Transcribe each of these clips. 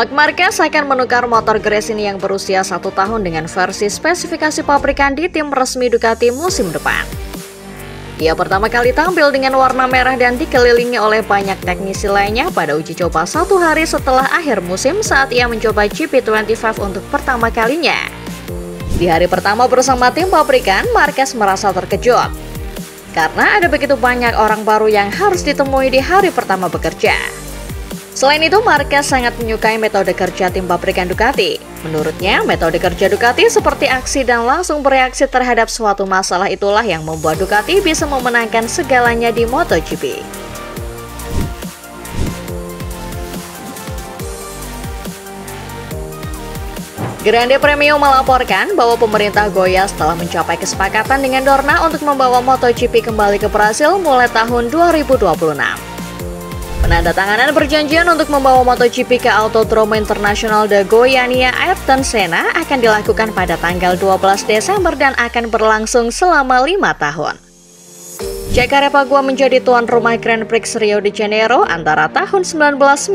Marc Marquez akan menukar motor Gresini yang berusia 1 tahun dengan versi spesifikasi pabrikan di tim resmi Ducati musim depan. Ia pertama kali tampil dengan warna merah dan dikelilingi oleh banyak teknisi lainnya pada uji coba 1 hari setelah akhir musim saat ia mencoba GP25 untuk pertama kalinya. Di hari pertama bersama tim pabrikan, Marquez merasa terkejut karena ada begitu banyak orang baru yang harus ditemui di hari pertama bekerja. Selain itu, Marquez sangat menyukai metode kerja tim pabrikan Ducati. Menurutnya, metode kerja Ducati seperti aksi dan langsung bereaksi terhadap suatu masalah itulah yang membuat Ducati bisa memenangkan segalanya di MotoGP. Grande Premio melaporkan bahwa pemerintah Goyas telah mencapai kesepakatan dengan Dorna untuk membawa MotoGP kembali ke Brasil mulai tahun 2026. Penandatanganan perjanjian untuk membawa MotoGP ke Autodromo Internacional de Goiânia Ayrton Senna akan dilakukan pada tanggal 12 Desember dan akan berlangsung selama 5 tahun. Jacarepagua menjadi tuan rumah Grand Prix Rio de Janeiro antara tahun 1995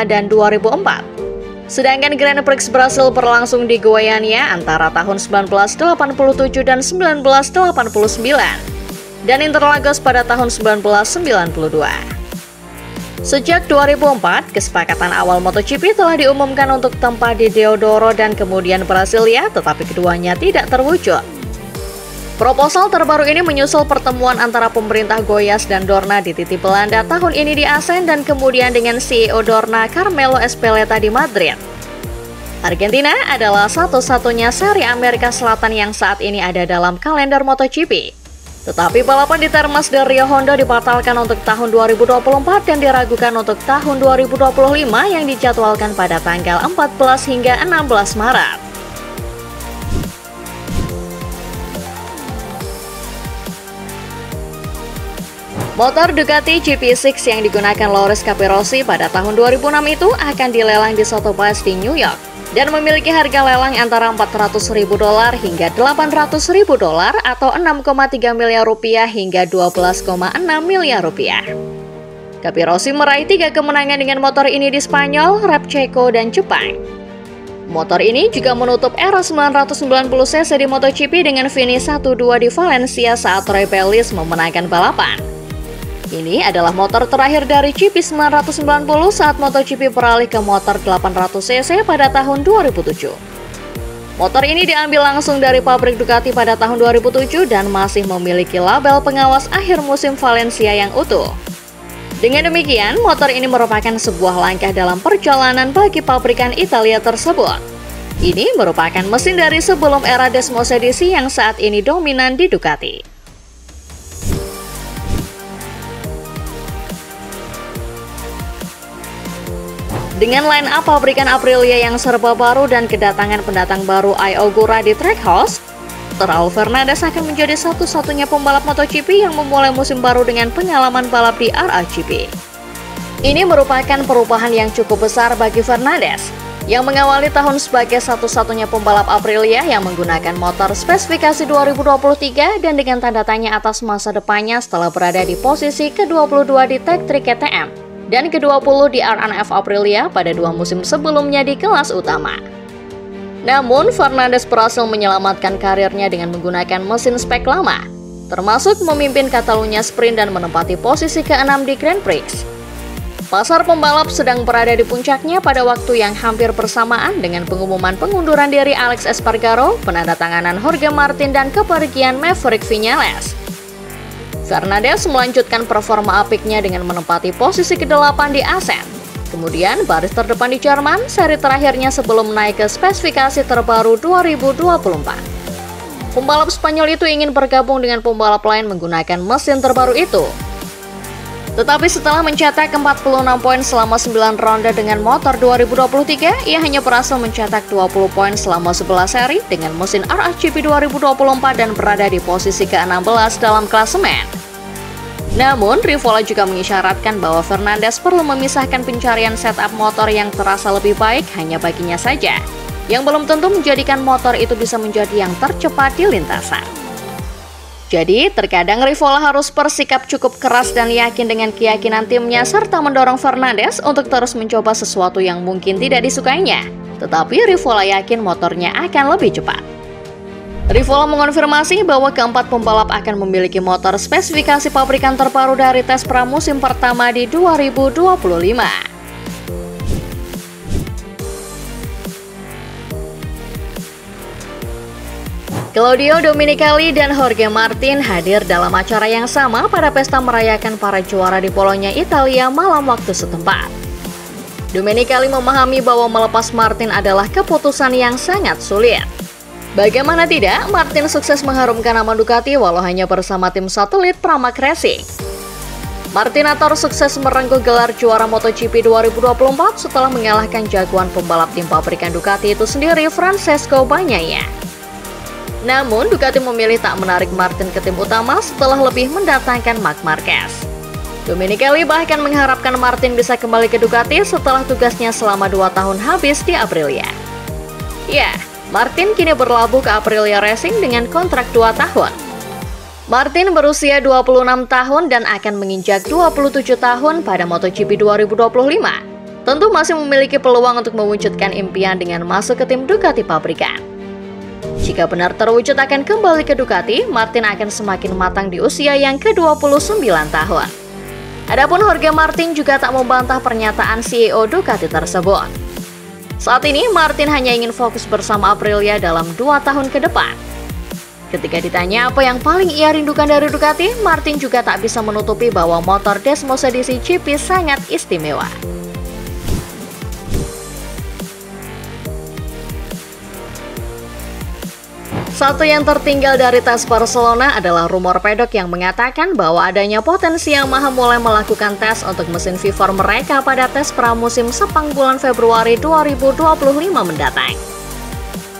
dan 2004. Sedangkan Grand Prix Brasil berlangsung di Goiânia antara tahun 1987 dan 1989 dan Interlagos pada tahun 1992. Sejak 2004, kesepakatan awal MotoGP telah diumumkan untuk tempat di Deodoro dan kemudian Brasilia, tetapi keduanya tidak terwujud. Proposal terbaru ini menyusul pertemuan antara pemerintah Goyas dan Dorna di Titi Belanda tahun ini di Assen dan kemudian dengan CEO Dorna Carmelo Ezpeleta di Madrid. Argentina adalah satu-satunya seri Amerika Selatan yang saat ini ada dalam kalender MotoGP. Tetapi balapan di Termas de Rio Hondo dibatalkan untuk tahun 2024 dan diragukan untuk tahun 2025 yang dijadwalkan pada tanggal 14 hingga 16 Maret. Motor Ducati GP6 yang digunakan Loris Capirossi pada tahun 2006 itu akan dilelang di Sotheby's di New York dan memiliki harga lelang antara $400.000 hingga $800.000 atau 6,3 miliar rupiah hingga 12,6 miliar rupiah. Capirossi meraih 3 kemenangan dengan motor ini di Spanyol, Repcheco, dan Jepang. Motor ini juga menutup era 990cc di MotoGP dengan finish 1-2 di Valencia saat Roy Pellis memenangkan balapan. Ini adalah motor terakhir dari GP 990 saat MotoGP beralih ke motor 800cc pada tahun 2007. Motor ini diambil langsung dari pabrik Ducati pada tahun 2007 dan masih memiliki label pengawas akhir musim Valencia yang utuh. Dengan demikian, motor ini merupakan sebuah langkah dalam perjalanan bagi pabrikan Italia tersebut. Ini merupakan mesin dari sebelum era Desmosedici yang saat ini dominan di Ducati. Dengan line-up pabrikan Aprilia yang serba baru dan kedatangan pendatang baru Ai Ogura di Trackhouse, Raul Fernandez akan menjadi satu-satunya pembalap MotoGP yang memulai musim baru dengan pengalaman balap di RRGP. Ini merupakan perubahan yang cukup besar bagi Fernandez, yang mengawali tahun sebagai satu-satunya pembalap Aprilia yang menggunakan motor spesifikasi 2023 dan dengan tanda tanya atas masa depannya setelah berada di posisi ke-22 di Tech 3 KTM. Dan ke-20 di R&F Aprilia pada 2 musim sebelumnya di kelas utama. Namun, Fernandez berhasil menyelamatkan karirnya dengan menggunakan mesin spek lama, termasuk memimpin Catalunya Sprint dan menempati posisi ke-6 di Grand Prix. Pasar pembalap sedang berada di puncaknya pada waktu yang hampir bersamaan dengan pengumuman pengunduran diri Alex Espargaro, penandatanganan Jorge Martin, dan kepergian Maverick Viñales. Fernandez melanjutkan performa apiknya dengan menempati posisi ke-8 di Assen. Kemudian baris terdepan di Jerman, seri terakhirnya sebelum naik ke spesifikasi terbaru 2024. Pembalap Spanyol itu ingin bergabung dengan pembalap lain menggunakan mesin terbaru itu. Tetapi setelah mencetak 46 poin selama 9 ronde dengan motor 2023, ia hanya berhasil mencetak 20 poin selama 11 seri dengan mesin RRGP 2024 dan berada di posisi ke-16 dalam klasemen. Namun, Rivola juga mengisyaratkan bahwa Fernandez perlu memisahkan pencarian setup motor yang terasa lebih baik hanya baginya saja, yang belum tentu menjadikan motor itu bisa menjadi yang tercepat di lintasan. Jadi, terkadang Rivola harus bersikap cukup keras dan yakin dengan keyakinan timnya serta mendorong Fernandes untuk terus mencoba sesuatu yang mungkin tidak disukainya. Tetapi Rivola yakin motornya akan lebih cepat. Rivola mengonfirmasi bahwa keempat pembalap akan memiliki motor spesifikasi pabrikan terbaru dari tes pramusim pertama di 2025. Claudio Domenicali dan Jorge Martin hadir dalam acara yang sama pada pesta merayakan para juara di Polonia, Italia malam waktu setempat. Domenicali memahami bahwa melepas Martin adalah keputusan yang sangat sulit. Bagaimana tidak, Martin sukses mengharumkan nama Ducati walau hanya bersama tim satelit Pramac Racing. Martinator sukses merengkuh gelar juara MotoGP 2024 setelah mengalahkan jagoan pembalap tim pabrikan Ducati itu sendiri, Francesco Bagnaia. Namun, Ducati memilih tak menarik Martin ke tim utama setelah lebih mendatangkan Marc Marquez. Domenicali bahkan mengharapkan Martin bisa kembali ke Ducati setelah tugasnya selama 2 tahun habis di Aprilia. Ya, Martin kini berlabuh ke Aprilia Racing dengan kontrak 2 tahun. Martin berusia 26 tahun dan akan menginjak 27 tahun pada MotoGP 2025. Tentu masih memiliki peluang untuk mewujudkan impian dengan masuk ke tim Ducati pabrikan. Jika benar terwujud akan kembali ke Ducati, Martin akan semakin matang di usia yang ke-29 tahun. Adapun Jorge Martin juga tak membantah pernyataan CEO Ducati tersebut. Saat ini, Martin hanya ingin fokus bersama Aprilia dalam 2 tahun ke depan. Ketika ditanya apa yang paling ia rindukan dari Ducati, Martin juga tak bisa menutupi bahwa motor Desmos edisi GP sangat istimewa. Satu yang tertinggal dari tes Barcelona adalah rumor pedok yang mengatakan bahwa adanya potensi Yamaha mulai melakukan tes untuk mesin V4 mereka pada tes pramusim Sepang bulan Februari 2025 mendatang.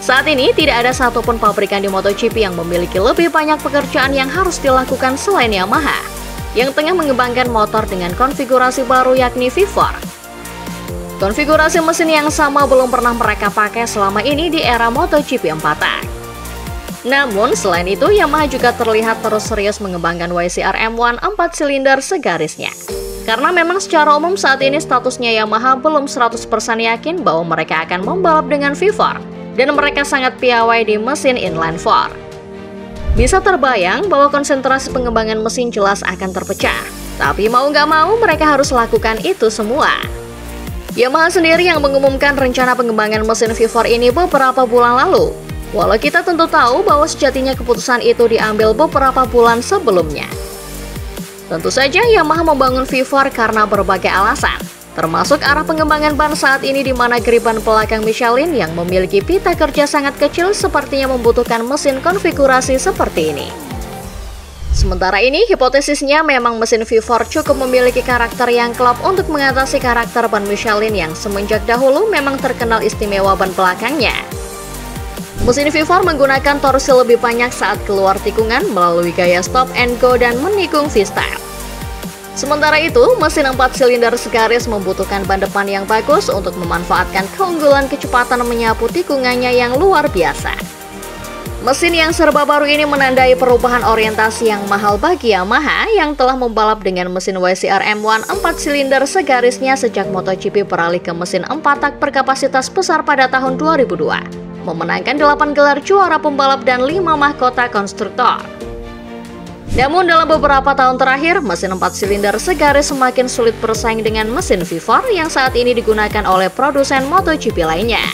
Saat ini tidak ada satupun pabrikan di MotoGP yang memiliki lebih banyak pekerjaan yang harus dilakukan selain Yamaha, yang tengah mengembangkan motor dengan konfigurasi baru yakni V4. Konfigurasi mesin yang sama belum pernah mereka pakai selama ini di era MotoGP 4 tak. Namun, selain itu, Yamaha juga terlihat terus serius mengembangkan YCR M1 4 silinder segarisnya. Karena memang secara umum saat ini statusnya Yamaha belum 100% yakin bahwa mereka akan membalap dengan V4, dan mereka sangat piawai di mesin inline 4. Bisa terbayang bahwa konsentrasi pengembangan mesin jelas akan terpecah, tapi mau nggak mau mereka harus lakukan itu semua. Yamaha sendiri yang mengumumkan rencana pengembangan mesin V4 ini beberapa bulan lalu. Walau kita tentu tahu bahwa sejatinya keputusan itu diambil beberapa bulan sebelumnya. Tentu saja Yamaha membangun V4 karena berbagai alasan, termasuk arah pengembangan ban saat ini di mana geriban belakang Michelin yang memiliki pita kerja sangat kecil sepertinya membutuhkan mesin konfigurasi seperti ini. Sementara ini, hipotesisnya memang mesin V4 cukup memiliki karakter yang klop untuk mengatasi karakter ban Michelin yang semenjak dahulu memang terkenal istimewa ban belakangnya. Mesin V4 menggunakan torsi lebih banyak saat keluar tikungan melalui gaya stop and go dan menikung V-style. Sementara itu, mesin 4 silinder segaris membutuhkan ban depan yang bagus untuk memanfaatkan keunggulan kecepatan menyapu tikungannya yang luar biasa. Mesin yang serba baru ini menandai perubahan orientasi yang mahal bagi Yamaha yang telah membalap dengan mesin YCR M1 4 silinder segarisnya sejak MotoGP beralih ke mesin 4 tak berkapasitas besar pada tahun 2002. Memenangkan 8 gelar juara pembalap dan 5 mahkota konstruktor. Namun dalam beberapa tahun terakhir, mesin 4 silinder segaris semakin sulit bersaing dengan mesin V4 yang saat ini digunakan oleh produsen MotoGP lainnya.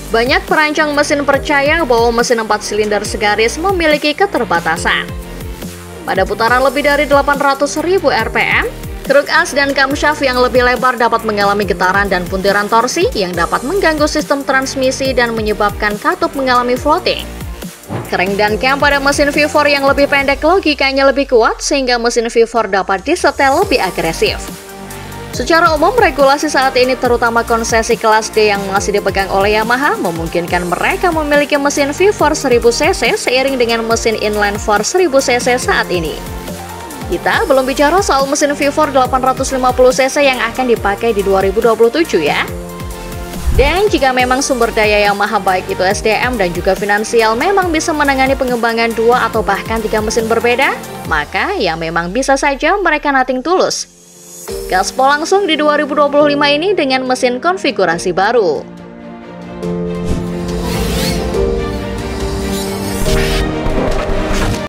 Banyak perancang mesin percaya bahwa mesin 4 silinder segaris memiliki keterbatasan. Pada putaran lebih dari 800.000 RPM, kruk as dan camshaft yang lebih lebar dapat mengalami getaran dan puntiran torsi yang dapat mengganggu sistem transmisi dan menyebabkan katup mengalami floating. Crank dan cam pada mesin V4 yang lebih pendek logikanya lebih kuat sehingga mesin V4 dapat disetel lebih agresif. Secara umum, regulasi saat ini terutama konsesi kelas D yang masih dipegang oleh Yamaha memungkinkan mereka memiliki mesin V4 1000cc seiring dengan mesin inline 4 1000cc saat ini. Kita belum bicara soal mesin V4 850cc yang akan dipakai di 2027 ya. Dan jika memang sumber daya Yamaha baik itu SDM dan juga finansial memang bisa menangani pengembangan 2 atau bahkan 3 mesin berbeda, maka ya memang bisa saja mereka nothing tulus gaspol langsung di 2025 ini dengan mesin konfigurasi baru.